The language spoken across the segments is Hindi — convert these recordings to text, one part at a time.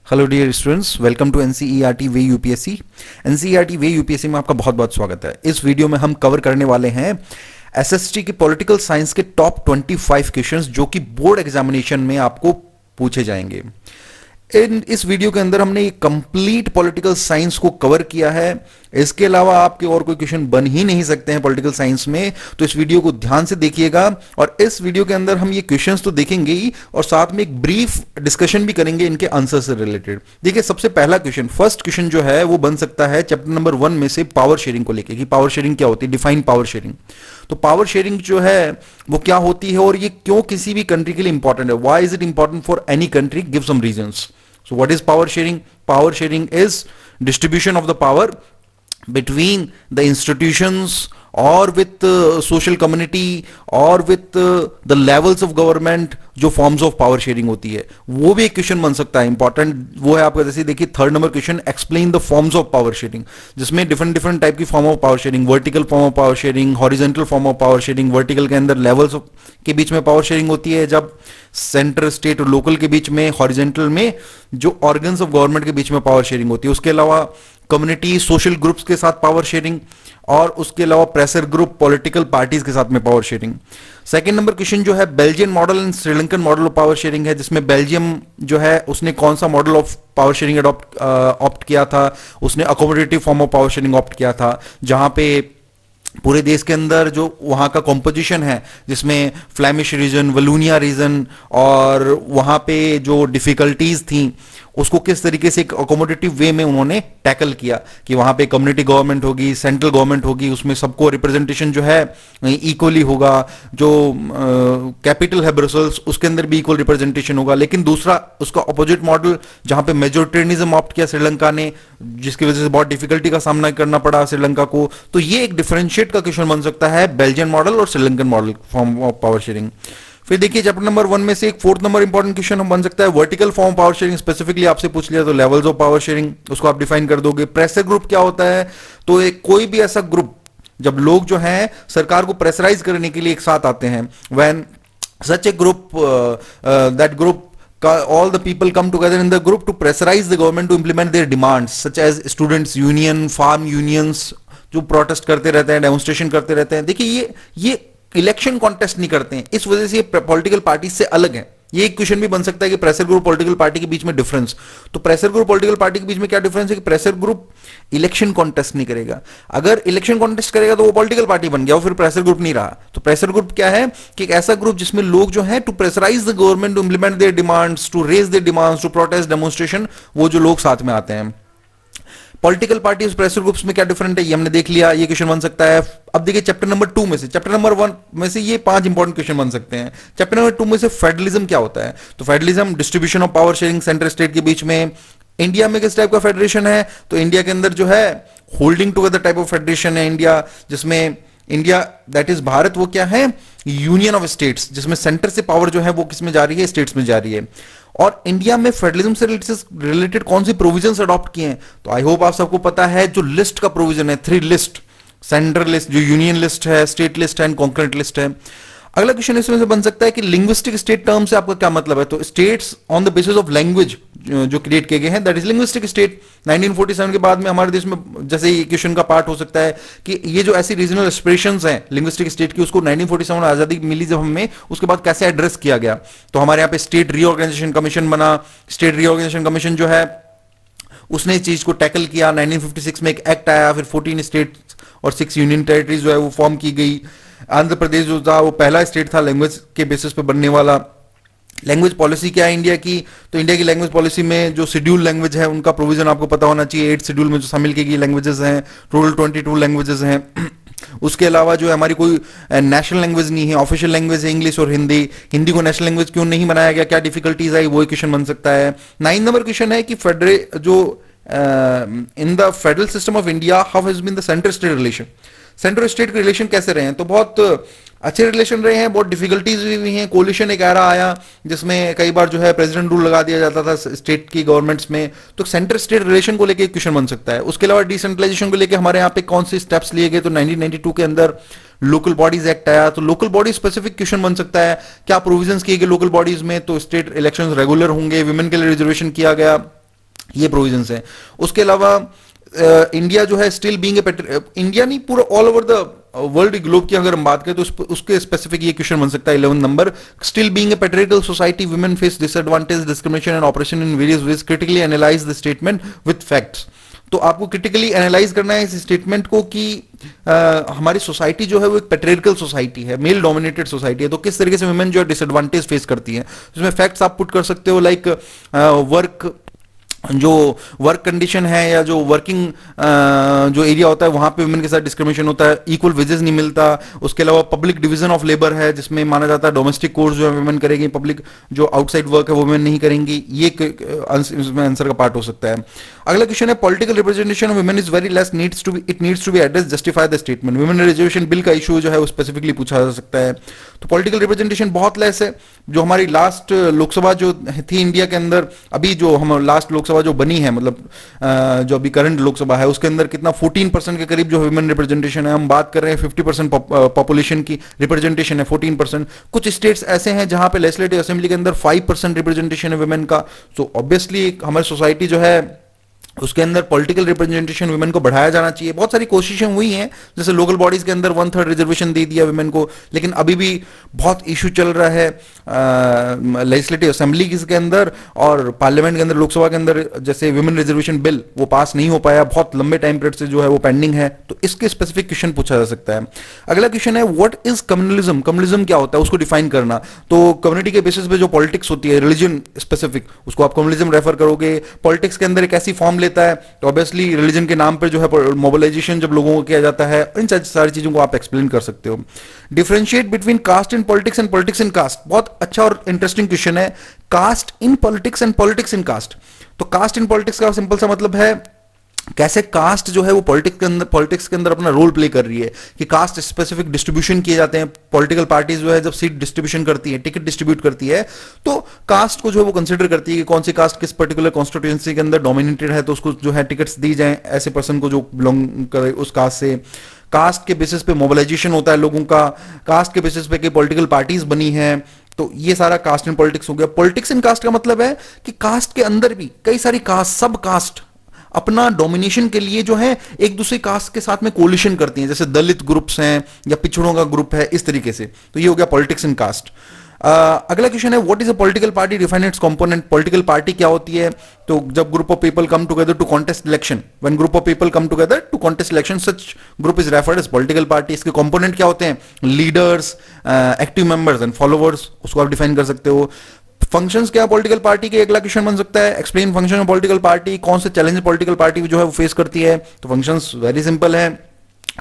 Hello dear students, welcome to NCERT way UPSC. NCERT way UPSC में आपका बहुत बहुत स्वागत है। इस वीडियो में हम कवर करने वाले हैं एसएसटी के पॉलिटिकल साइंस के टॉप 25 क्वेश्चंस जो कि बोर्ड एग्जामिनेशन में आपको पूछे जाएंगे। इस वीडियो के अंदर हमने कंप्लीट पॉलिटिकल साइंस को कवर किया है। इसके अलावा आपके और कोई क्वेश्चन बन ही नहीं सकते हैं पॉलिटिकल साइंस में, तो इस वीडियो को ध्यान से देखिएगा। और इस वीडियो के अंदर हम ये क्वेश्चंस तो देखेंगे ही और साथ में एक ब्रीफ डिस्कशन भी करेंगे इनके आंसर से रिलेटेड। देखिए, सबसे पहला क्वेश्चन, फर्स्ट क्वेश्चन जो है वो बन सकता है चैप्टर नंबर 1 में से पावर शेयरिंग को लेकर कि पावर शेयरिंग क्या होती है, डिफाइन पावर शेयरिंग। तो पावर शेयरिंग जो है वो क्या होती है और ये क्यों किसी भी कंट्री के लिए इंपॉर्टेंट है, why is it important for any country, give some reasons. So what is power sharing? Power sharing is distribution of the power between the institutions or with social community or with the levels of government। जो फॉर्म्स ऑफ पावर शेयरिंग होती है वो भी एक क्वेश्चन बन सकता है। इंपॉर्टेंट वो है आपका, जैसे देखिए third number question, explain the forms of power sharing, जिसमें डिफरेंट डिफरेंट टाइप की form of power sharing, vertical form of power sharing, horizontal form of power sharing. Vertical के अंदर लेवल्स के बीच में पावर शेयरिंग होती है, जब सेंटर, स्टेट और लोकल के बीच में, हॉरिजॉन्टल में जो ऑर्गन्स ऑफ गवर्नमेंट के बीच में पावर शेयरिंग होती है। उसके अलावा कम्युनिटी, सोशल ग्रुप्स के साथ पावर शेयरिंग, और उसके अलावा प्रेशर ग्रुप, पॉलिटिकल पार्टीज के साथ में power sharing. Second number question जो है Belgian model and Sri Lankan model of power sharing है, जिसमें बेल्जियम जो है उसने कौन सा model of power sharing opt किया था। उसने accommodative form of power sharing opt किया था, जहां पे पूरे देश के अंदर जो वहां का कॉम्पोजिशन है, जिसमें फ्लैमिश रीजन, वलूनिया रीजन, और वहां पे जो डिफिकल्टीज थी उसको किस तरीके से एक अकोमोडेटिव वे में उन्होंने टैकल किया कि वहां पे कम्युनिटी गवर्नमेंट होगी, सेंट्रल गवर्नमेंट होगी, उसमें सबको रिप्रेजेंटेशन जो है इक्वली होगा। जो कैपिटल है ब्रसल्स, उसके अंदर भी इक्वल रिप्रेजेंटेशन होगा। लेकिन दूसरा उसका अपोजिट मॉडल, जहां पे मेजोरिटेरियनिज्म ऑप्ट किया श्रीलंका ने, जिसकी वजह से बहुत डिफिकल्टी का सामना करना पड़ा श्रीलंका को। तो ये एक डिफरेंशिएट का क्वेश्चन बन सकता है, बेल्जियन मॉडल और Sri Lankan model form of power sharing. फिर देखिए चैप्टर नंबर 1 में से एक फोर्थ नंबर इंपॉर्टेंट क्वेश्चन बन सकता है vertical form power sharing. Specifically आपसे पूछ लिया तो लेवल्स ऑफ पावर शेयरिंग, उसको आप डिफाइन कर दोगे। प्रेशर ग्रुप क्या होता है, तो एक कोई भी ऐसा ग्रुप जब लोग जो हैं सरकार को प्रेशराइज करने के लिए एक साथ आते हैं, when such A group, that group all the people come together in the group to pressurize the government to implement their demands such as students union, farm unions, जो प्रोटेस्ट करते रहते हैं, डेमोन्स्ट्रेशन करते रहते हैं। देखिए ये इलेक्शन कॉन्टेस्ट नहीं करते हैं, इस वजह से ये पॉलिटिकल पार्टी से अलग है। ये एक क्वेश्चन भी बन सकता है कि प्रेशर ग्रुप पॉलिटिकल पार्टी के बीच में डिफरेंस। तो प्रेशर ग्रुप पॉलिटिकल पार्टी के बीच में क्या डिफरेंस है कि प्रेशर ग्रुप इलेक्शन कॉन्टेस्ट नहीं करेगा। अगर इलेक्शन कॉन्टेस्ट करेगा तो वो पॉलिटिकल पार्टी बन गया, वो फिर प्रेशर ग्रुप नहीं रहा। तो प्रेशर ग्रुप क्या है कि एक ऐसा ग्रुप जिसमें लोग जो है to pressurise the government to implement their demands, to raise their demands, to protest, demonstration, वो जो लोग साथ में आते हैं। पॉलिटिकल पार्टीज, प्रेशर ग्रुप्स में क्या डिफरेंट है ये हमने देख लिया, ये क्वेश्चन बन सकता है। अब देखिए चैप्टर नंबर 2 में से, चैप्टर नंबर 1 में से ये 5 इंपॉर्टेंट क्वेश्चन बन सकते हैं। चैप्टर नंबर 2 में से फेडरलिज्म क्या होता है, तो federalism distribution of power sharing centre state के बीच में। इंडिया में किस टाइप का फेडरेशन है, तो इंडिया के अंदर जो है holding together type of federation है इंडिया, जिसमें इंडिया दैट इज भारत, वो क्या है, यूनियन ऑफ स्टेट्स, जिसमें सेंटर से पावर जो है वो किस में जा रही है, स्टेट्स में जा रही है। और इंडिया में फेडरलिज्म से रिलेटेड कौन सी प्रोविजंस अडॉप्ट किए हैं, तो आई होप आप सबको पता है जो लिस्ट का प्रोविजन है, 3 लिस्ट, सेंट्रल लिस्ट, जो यूनियन लिस्ट है, स्टेट लिस्ट है एंड कॉन्करेंट लिस्ट है। अगला क्वेश्चन इसमें से बन सकता है कि लिंग्विस्टिक स्टेट टर्म से आपका क्या मतलब है, तो states on the basis of language जो क्रिएट किए गए हैं, दैट इज लिंग्विस्टिक स्टेट। 1947 के बाद में हमारे देश में, जैसे ये क्वेश्चन का पार्ट हो सकता है कि ये जो ऐसी रीजनल एक्सप्रेशंस हैं लिंग्विस्टिक स्टेट की, उसको 1947 में आजादी मिली जब हमें, उसके बाद कैसे एड्रेस किया गया। तो हमारे यहाँ पे स्टेट रीऑर्गेनाइजेशन कमीशन बना। स्टेट रीऑर्गेनाइजेशन कमीशन जो है उसने इस चीज को टैकल किया। 1956 में एक एक्ट आया, फिर 14 स्टेट्स और 6 यूनियन टेरिटरीज जो है वो फॉर्म की गई। आंध्र प्रदेश जो था वो पहला स्टेट था लैंग्वेज के बेसिस पे बनने वाला। लैंग्वेज पॉलिसी क्या है इंडिया की, तो इंडिया की लैंग्वेज पॉलिसी में जो शेड्यूल लैंग्वेज है उनका प्रोविजन आपको पता होना चाहिए। 8 शेड्यूल में जो शामिल की गई लैंग्वेजेस हैं, टोटल 22 लैंग्वेजेस हैं। उसके अलावा जो है हमारी कोई नेशनल लैंग्वेज नहीं है, ऑफिशियल लैंग्वेज है इंग्लिश और हिंदी। हिंदी को नेशनल लैंग्वेज क्यों नहीं बनाया गया, क्या डिफिकल्टीज आई, वो क्वेश्चन बन सकता है। 9 नंबर क्वेश्चन है कि in the federal system of India how has been the centre state relation, centre state के रिलेशन कैसे रहे हैं, तो बहुत अच्छे रिलेशन रहे हैं, बहुत डिफिकल्टीज भी हुई हैं। कोलिशन एक एरा आया जिसमें कई बार जो है प्रेसिडेंट रूल लगा दिया जाता था स्टेट की गवर्नमेंट्स में, तो सेंटर स्टेट रिलेशन को लेकर एक क्वेश्चन बन सकता है। उसके अलावा डिसेंट्रलाइजेशन को लेकर हमारे यहाँ पे कौन से स्टेप्स लिए गए, तो 1992 के अंदर लोकल बॉडीज एक्ट आया, तो लोकल बॉडी स्पेसिफिक क्वेश्चन बन सकता है, क्या प्रोविजंस किए गए लोकल बॉडीज में, तो स्टेट इलेक्शंस रेगुलर होंगे, विमेन के लिए रिजर्वेशन किया गया, ये प्रोविजंस हैं। उसके अलावा इंडिया जो है स्टिल बीइंग इंडिया नहीं, पूरा all over the world globe की अगर हम बात करें तो उसके स्पेसिफिक ये क्वेश्चन बन सकता है 11 number. Still being a patriarchal society women face disadvantage, discrimination and operation in various ways, critically analyse the statement with facts. तो आपको क्रिटिकली एनालाइज करना है इस स्टेटमेंट को कि हमारी सोसाइटी जो है वो एक पेट्रियार्कल सोसाइटी है, मेल डोमिनेटेड सोसाइटी है, तो किस तरीके से वुमेन जो है डिसएडवांटेज फेस करती हैं। इसमें फैक्ट्स आप पुट कर सकते हो, लाइक जो वर्क कंडीशन है या जो वर्किंग जो एरिया होता है वहां पे वुमेन के साथ डिस्क्रिमिनेशन होता है, इक्वल वेजेस नहीं मिलता। उसके अलावा पब्लिक डिवीजन ऑफ लेबर है जिसमें माना जाता है डोमेस्टिक कोर्स जो है वुमेन करेगी, पब्लिक जो आउटसाइड वर्क है वो वुमेन नहीं करेंगी। ये इसमें आंसर का पार्ट हो सकता है। अगला क्वेश्चन है political representation of women is very less, needs to be address, justify the statement. Women reservation bill का इशू जो है वो स्पेसिफिकली पूछा जा सकता है। तो पॉलिटिकल रिप्रेजेंटेशन बहुत लेस है। जो हमारी लास्ट लोकसभा जो थी इंडिया के अंदर, अभी जो हम लास्ट लोकसभा जो बनी है, मतलब जो अभी करंट लोकसभा है उसके अंदर कितना 14% के करीब जो वुमेन रिप्रेजेंटेशन है। हम बात कर रहे हैं 50% पॉपुलेशन की रिप्रेजेंटेशन है, 14%। कुछ स्टेट्स ऐसे हैं जहां पे लेजिस्लेटिव असेंबली के अंदर 5% रिप्रेजेंटेशन है वुमेन का। तो ऑब्वियसली हमारी सोसाइटी जो है उसके अंदर पॉलिटिकल रिप्रेजेंटेशन वुमेन को बढ़ाया जाना चाहिए। बहुत सारी कोशिशें हुई हैं, जैसे लोकल बॉडीज के अंदर 1/3 रिजर्वेशन दे दिया वुमेन को, लेकिन अभी भी बहुत इशू चल रहा है लेजिस्लेटिव असेंबली के अंदर और पार्लियामेंट के अंदर, लोकसभा के अंदर। जैसे वुमेन रिजर्वेशन बिल वो पास नहीं हो पाया, बहुत लंबे टाइम पीरियड से जो है वो पेंडिंग है। तो इसके स्पेसिफिक क्वेश्चन पूछा जा सकता है। अगला क्वेश्चन है व्हाट इज कम्युनलिज्म। कम्युनलिज्म क्या होता है उसको डिफाइन करना। तो कम्युनिटी के बेसिस पे जो पॉलिटिक्स होती है, रिलीजन स्पेसिफिक, उसको आप कम्युनलिज्म रेफर करोगे। पॉलिटिक्स के अंदर एक ऐसी फॉर्म लेता है, तो ऑब्वियसली रिलीजन के नाम पर जो है मोबिलाइजेशन जब लोगों को किया जाता है, इन सारी चीजों को आप एक्सप्लेन कर सकते हो। Differentiate between caste in politics and politics in caste, बहुत अच्छा और इंटरेस्टिंग क्वेश्चन है। Caste in politics and politics in caste. तो कास्ट इन पॉलिटिक्स का सिंपल सा मतलब है कैसे कास्ट जो है वो पॉलिटिक्स के अंदर अपना रोल प्ले कर रही है, कि कास्ट स्पेसिफिक डिस्ट्रीब्यूशन किए जाते हैं। पॉलिटिकल पार्टीज जो है जब सीट डिस्ट्रीब्यूशन करती है, टिकट डिस्ट्रीब्यूट करती है, तो कास्ट को जो है वो कंसिडर करती है कि कौन सी कास्ट किस पर्टिकुलर कॉन्स्टिट्यूएंसी के अंदर डोमिनेटेड है, तो उसको जो है टिकट्स दी जाए ऐसे पर्सन को जो बिलोंग करे उस कास्ट से। कास्ट के बेसिस पे मोबिलाइजेशन होता है लोगों का, कास्ट के बेसिस पे कि पॉलिटिकल पार्टीज बनी है। तो ये सारा कास्ट इन पॉलिटिक्स हो गया। पॉलिटिक्स इन कास्ट का मतलब है कि कास्ट के अंदर भी कई सारी कास्ट, सब कास्ट अपना डोमिनेशन के लिए जो है एक दूसरे कास्ट के साथ में कोलिशन करती हैं, जैसे दलित ग्रुप्स हैं या पिछड़ों का ग्रुप है, इस तरीके से। तो ये हो गया पॉलिटिक्स इन कास्ट। अगला क्वेश्चन है what is a political party, define its component. Political party क्या होती है? तो जब group of people come together to contest election, when group of people come together to contest election, such group is referred as political party. इसके कंपोनेंट क्या होते हैं? Leaders, active members and followers, उसको आप डिफाइन कर सकते हो। फंक्शंस क्या पॉलिटिकल पार्टी के, अगला क्वेश्चन बन सकता है। Explain function of political party, कौन से चैलेंज पॉलिटिकल पार्टी जो है वो फेस करती है। तो फंक्शंस वेरी सिंपल है,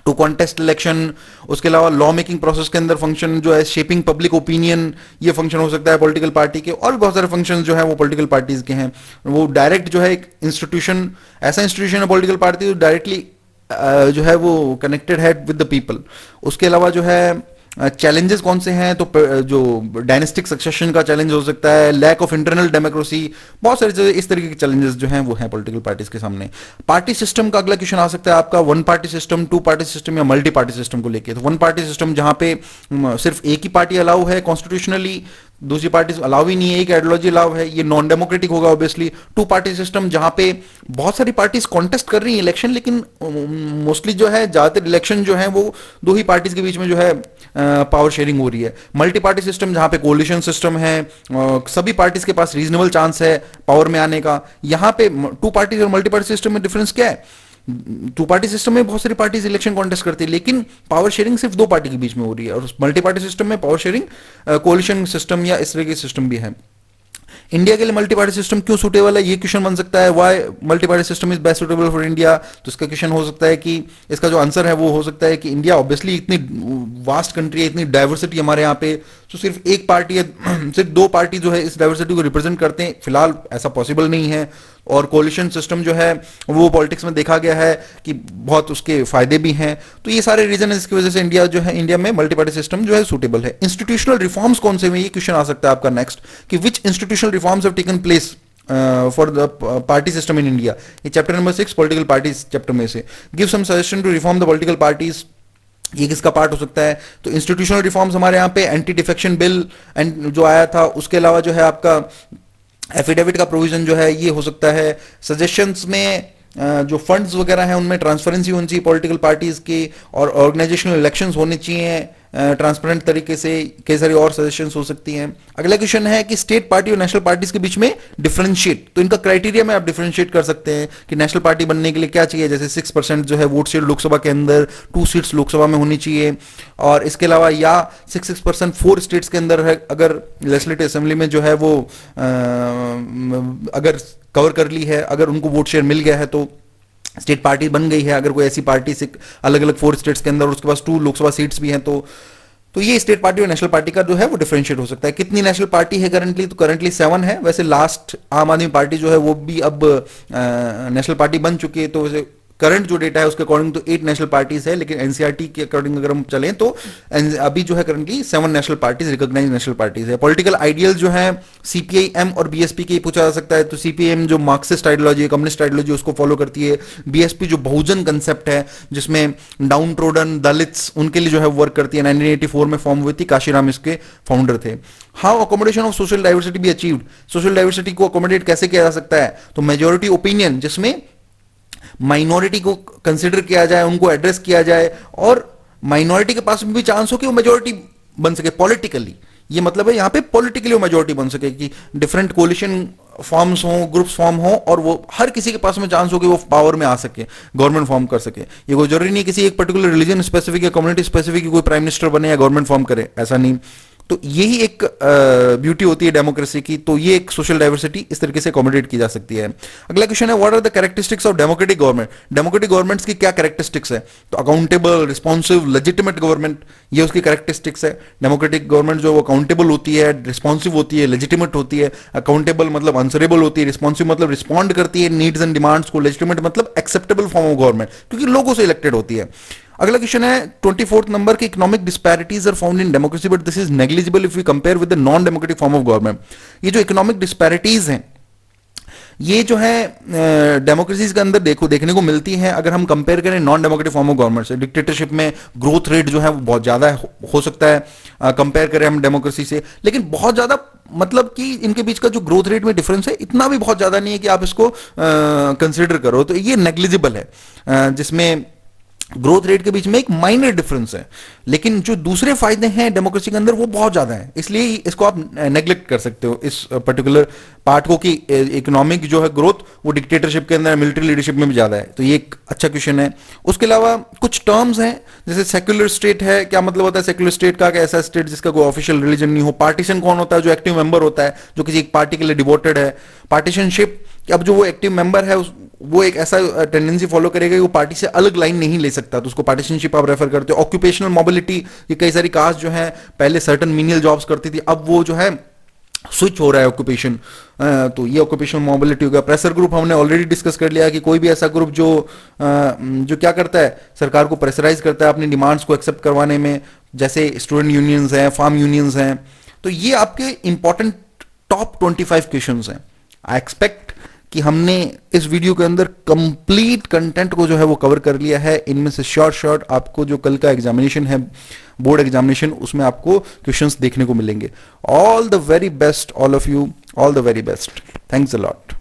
टू कॉन्टेस्ट इलेक्शन। उसके अलावा लॉ मेकिंग प्रोसेस के अंदर फंक्शन जो है शेपिंग पब्लिक ओपिनियन, ये फंक्शन हो सकता है पॉलिटिकल पार्टी के। और भी बहुत सारे फंक्शन जो है वो पॉलिटिकल पार्टीज के हैं। वो डायरेक्ट जो है एक इंस्टीट्यूशन, ऐसा इंस्टीट्यूशन है पॉलिटिकल पार्टी जो डायरेक्टली जो है वो कनेक्टेड है विद द पीपल। उसके अलावा जो है चैलेंजेस कौन से हैं, तो जो डायनेस्टिक सक्सेशन का चैलेंज हो सकता है, लैक ऑफ इंटरनल डेमोक्रेसी, बहुत सारे इस तरीके के चैलेंजेस जो हैं वो हैं पॉलिटिकल पार्टीज के सामने। पार्टी सिस्टम का अगला क्वेश्चन आ सकता है आपका, one party system, two party system या मल्टी पार्टी सिस्टम को लेके। तो वन पार्टी सिस्टम जहां पे सिर्फ एक ही पार्टी अलाउ है कॉन्स्टिट्यूशनली, दूसरी पार्टी अलाउ ही नहीं है, एक आइडियोलॉजी अलाउ है, ये नॉन डेमोक्रेटिक होगा ऑब्वियसली। टू पार्टी सिस्टम जहां पे बहुत सारी पार्टीज कॉन्टेस्ट कर रही हैं इलेक्शन, लेकिन मोस्टली जो है ज्यादातर इलेक्शन जो है वो दो ही पार्टीज के बीच में जो है पावर शेयरिंग हो रही है। मल्टी पार्टी सिस्टम जहां पे कोलिशन सिस्टम है, सभी पार्टीज के पास रीजनेबल चांस है पावर में आने का। यहां पे टू पार्टीज और मल्टी पार्टी सिस्टम में डिफरेंस क्या है? टू पार्टी सिस्टम में बहुत सारी पार्टीज इलेक्शन कॉन्टेस्ट करती है, लेकिन पावर शेयरिंग सिर्फ दो पार्टी के बीच में हो रही है। और मल्टी पार्टी सिस्टम में पावर शेयरिंग कोलिशन सिस्टम या इस तरह के सिस्टम भी है। इंडिया के लिए मल्टी पार्टी सिस्टम क्यों सूटेबल है, ये क्वेश्चन बन सकता है। Why multi party system is best suitable for India. तो इसका क्वेश्चन हो सकता है कि इसका जो आंसर है वो हो सकता है कि इंडिया ऑब्वियसली इतनी वास्ट कंट्री है, इतनी डाइवर्सिटी हमारे यहाँ पे, तो सिर्फ एक पार्टी है, सिर्फ दो पार्टी जो है इस डाइवर्सिटी को रिप्रेजेंट करते हैं, फिलहाल ऐसा पॉसिबल नहीं है। और कोलिशन सिस्टम जो है वो पॉलिटिक्स में देखा गया है कि बहुत उसके फायदे भी हैं। तो ये सारे रीजन है जिसकी वजह से इंडिया जो है, इंडिया में मल्टी पार्टी सिस्टम जो है सूटेबल है। इंस्टीट्यूशनल रिफॉर्म्स कौन से में, ये क्वेश्चन आ सकता है आपका नेक्स्ट, कि which institutional reforms have taken place for the party system in India. ये chapter number 6 political parties chapter में से। Give some suggestion to reform the political parties, ये किसका पार्ट हो सकता है? तो इंस्टीट्यूशनल रिफॉर्म्स हमारे यहाँ पे एंटी डिफेक्शन बिल एंड जो आया था, उसके अलावा जो है आपका एफिडेविट का प्रोविजन जो है ये हो सकता है। सजेशंस में जो फंड्स वगैरह हैं उनमें ट्रांसपेरेंसी होनी चाहिए पॉलिटिकल पार्टीज की, और ऑर्गेनाइजेशनल इलेक्शंस होने चाहिए ट्रांसपेरेंट तरीके से। कई सारी और सजेशंस हो सकती हैं। अगला क्वेश्चन है कि स्टेट पार्टी और नेशनल पार्टीज के बीच में डिफरेंशिएट, तो इनका क्राइटेरिया में आप डिफरेंशिएट कर सकते हैं कि नेशनल पार्टी बनने के लिए क्या चाहिए, जैसे 6% जो है वोट शेयर लोकसभा के अंदर, 2 सीट्स लोकसभा में होनी चाहिए, और इसके अलावा या 6% 4 स्टेट्स के अंदर है, अगर लेजिस्लेटिव असेंबली में जो है वो अगर कवर कर ली है, अगर उनको वोट शेयर मिल गया है तो स्टेट पार्टी बन गई है। अगर कोई ऐसी पार्टी से अलग अलग 4 स्टेट्स के अंदर उसके पास 2 लोकसभा सीट्स भी हैं तो ये स्टेट पार्टी और नेशनल पार्टी का जो है वो डिफरेंशिएट हो सकता है। कितनी नेशनल पार्टी है करंटली, तो करंटली 7 है। वैसे लास्ट आम आदमी पार्टी जो है वो भी अब नेशनल पार्टी बन चुकी है, तो वैसे करंट जो डेटा है उसके अकॉर्डिंग तो 8 नेशनल पार्टीज है, लेकिन एनसीईआरटी के अकॉर्डिंग अगर हम चलें तो अभी जो है currently 7 national parties, recognise national parties है। पॉलिटिकल आइडियल जो है सीपीआई-एम और बीएसपी के पूछा जा सकता है, तो सीपीआई-एम जो मार्क्सिस्ट आइडियोलॉजी, कम्युनिस्ट आइडियोलॉजी उसको फॉलो करती है। बीएसपी जो बहुजन कंसेप्ट है जिसमें डाउन ट्रोडन दलित्स उनके लिए जो है वर्क करती है, 1984 में फॉर्म हुई थी, काशीराम इसके फाउंडर थे। How accommodation of social diversity be achieved, social diversity को अकोमोडेट कैसे किया जा सकता है, तो मेजोरिटी ओपिनियन जिसमें माइनॉरिटी को कंसिडर किया जाए, उनको एड्रेस किया जाए, और माइनॉरिटी के पास भी चांस हो कि वो मेजोरिटी बन सके पॉलिटिकली। ये मतलब है यहां पे पॉलिटिकली वो मेजोरिटी बन सके, कि डिफरेंट कोलिशन फॉर्म्स हो, ग्रुप्स फॉर्म हो, और वो हर किसी के पास में चांस हो कि वो पावर में आ सके, गवर्नमेंट फॉर्म कर सके। ये कोई जरूरी नहीं किसी एक पर्टिकुलर रिलीजन स्पेसिफिक या कम्युनिटी स्पेसिफिक कोई प्राइम मिनिस्टर बने या गवर्नमेंट फॉर्म करे, ऐसा नहीं। तो यही एक ब्यूटी होती है डेमोक्रेसी की। तो ये एक सोशल डाइवर्सिटी इस तरीके से अकोमोडेट की जा सकती है। अगला क्वेश्चन है what are the characteristics of democratic government, democratic governments की क्या कैरेक्टरिस्टिक्स है, तो अकाउंटेबल, रिस्पॉन्सिव, लेजिटिमेट गवर्नमेंट, ये उसकी कैरेक्टरिस्टिक्स है। डेमोक्रेटिक गवर्नमेंट जो अकाउंटेबल होती है, रिस्पॉन्सिव होती है, लेजिटिमेट होती है। अकाउंटेबल मतलब आंसरेबल होती है, रिस्पॉन्सिव मतलब रिस्पॉन्ड करती है नीड्स एंड डिमांड्स को, लेजिटिमेट मतलब एक्सेप्टेबल फॉर्म ऑफ गवर्नमेंट क्योंकि लोगों से इलेक्टेड होती है। अगला क्वेश्चन है 24th नंबर के, economic disparities are found in democracy but this is negligible if we compare with the non democratic form of government. ये जो इकोनॉमिक डिस्पैरिटीज हैं ये जो है डेमोक्रेसीज के अंदर देखने को मिलती है अगर हम कंपेयर करें non democratic form of government से। डिक्टेटरशिप में ग्रोथ रेट जो है वो बहुत ज्यादा हो सकता है कंपेयर करें हम डेमोक्रेसी से, लेकिन बहुत ज्यादा मतलब कि इनके बीच का जो ग्रोथ रेट में डिफरेंस है इतना भी बहुत ज्यादा नहीं है कि आप इसको कंसिडर करो, तो ये नेग्लिजिबल है जिसमें ग्रोथ रेट के बीच में एक माइनर डिफरेंस है, लेकिन जो दूसरे फायदे हैं डेमोक्रेसी के अंदर वो बहुत ज्यादा है, इसलिए इसको आप नेग्लेक्ट कर सकते हो इस पर्टिकुलर पार्ट को कि इकोनॉमिक जो है ग्रोथ वो डिक्टेटरशिप के अंदर, मिलिट्री लीडरशिप में भी ज्यादा है। तो ये एक अच्छा क्वेश्चन है। उसके अलावा कुछ टर्म्स हैं जैसे सेक्युलर स्टेट है, क्या मतलब होता है सेक्युलर स्टेट का, ऐसा स्टेट जिसका कोई ऑफिशियल रिलीजन नहीं हो। पार्टीशन कौन होता है, जो एक्टिव मेंबर होता है, जो किसी एक पार्टी के लिए डिवोटेड है। पार्टीशनशिप, अब जो वो एक्टिव मेंबर है वो एक ऐसा टेंडेंसी फॉलो करेगा कि वो पार्टी से अलग लाइन नहीं ले सकता, तो उसको पार्टीशनशिप आप रेफर करते हो। ऑक्यूपेशनल मोबिलिटी, ये कई सारी कास्ट जो है पहले सर्टन मीनियल जॉब्स करती थी, अब वो जो है स्विच हो रहा है ऑक्यूपेशन, तो ये ऑक्यूपेशनल मोबिलिटी हो गया। प्रेशर ग्रुप हमने ऑलरेडी डिस्कस कर लिया कि कोई भी ऐसा ग्रुप जो क्या करता है, सरकार को प्रेशराइज करता है अपनी डिमांड्स को एक्सेप्ट करवाने में, जैसे स्टूडेंट यूनियंस हैं, फार्म यूनियंस हैं। तो ये आपके इंपॉर्टेंट टॉप 25 क्वेश्चंस हैं। आई एक्सपेक्ट कि हमने इस वीडियो के अंदर कंप्लीट कंटेंट को जो है वो कवर कर लिया है। इनमें से शॉर्ट आपको जो कल का एग्जामिनेशन है, बोर्ड एग्जामिनेशन, उसमें आपको क्वेश्चंस देखने को मिलेंगे। All the very best all of you, all the very best, thanks a lot.